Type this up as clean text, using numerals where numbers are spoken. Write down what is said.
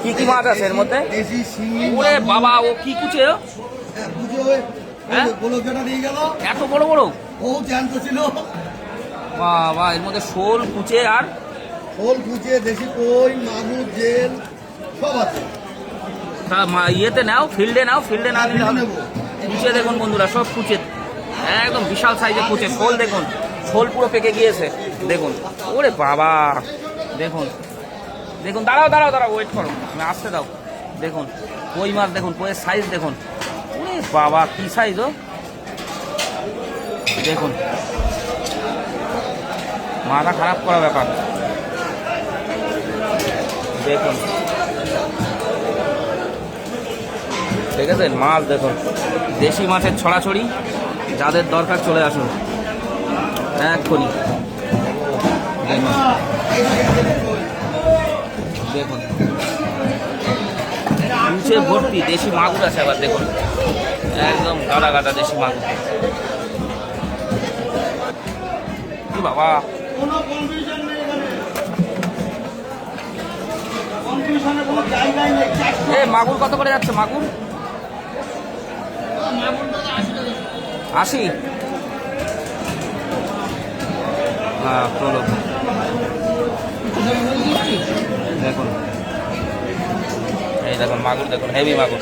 কি কি মাছ আছে এর মধ্যে? দেশি শিঙি। ওরে বাবা, ও কি কুচে? হ্যাঁ, গোলকটা নিয়ে গেল। এত বড় বড়? ও জ্যান্ত ছিল। বাবা, এর মধ্যে শোল, কুচে আর শোল, কুচে, দেশি কই, মাগুর, জেল সব আছে। ইয়েতে নাও, ফিল্ডে নাও, ফিল্ডে না নিলে হবে। কুচে দেখুন বন্ধুরা, সব কুচে, একদম বিশাল সাইজের কুচে। শোল দেখুন, শোল পুরো পেকে গিয়েছে দেখুন। ওরে বাবা, দেখুন দেখুন, দাঁড়াও দাঁড়াও দাঁড়াও, ওয়েট করো, আমি আসতে দাও। দেখুন কই মাছ, দেখুন কইয়ের সাইজ দেখুন। ওরে বাবা, কি সাইজ! ও দেখুন, মাথা খারাপ করা ব্যাপার। দেখুন, দেখেছেন মাছ? দেখুন, দেশি মাছের ছড়াছড়ি, যাদের দরকার চলে আসুন এক্ষুনি। দেখুন দেখুন, কুচে ভর্তি দেশি মাগুর আছে আবার। দেখুন একদম গাদা গাদা দেশি মাগুর। কি বাবা, এ মাগুর কত করে যাচ্ছে? মাগুর 80। হ্যাঁ, চলো দেখুন, এই দেখুন মাগুর, দেখুন হেভি মাগুর।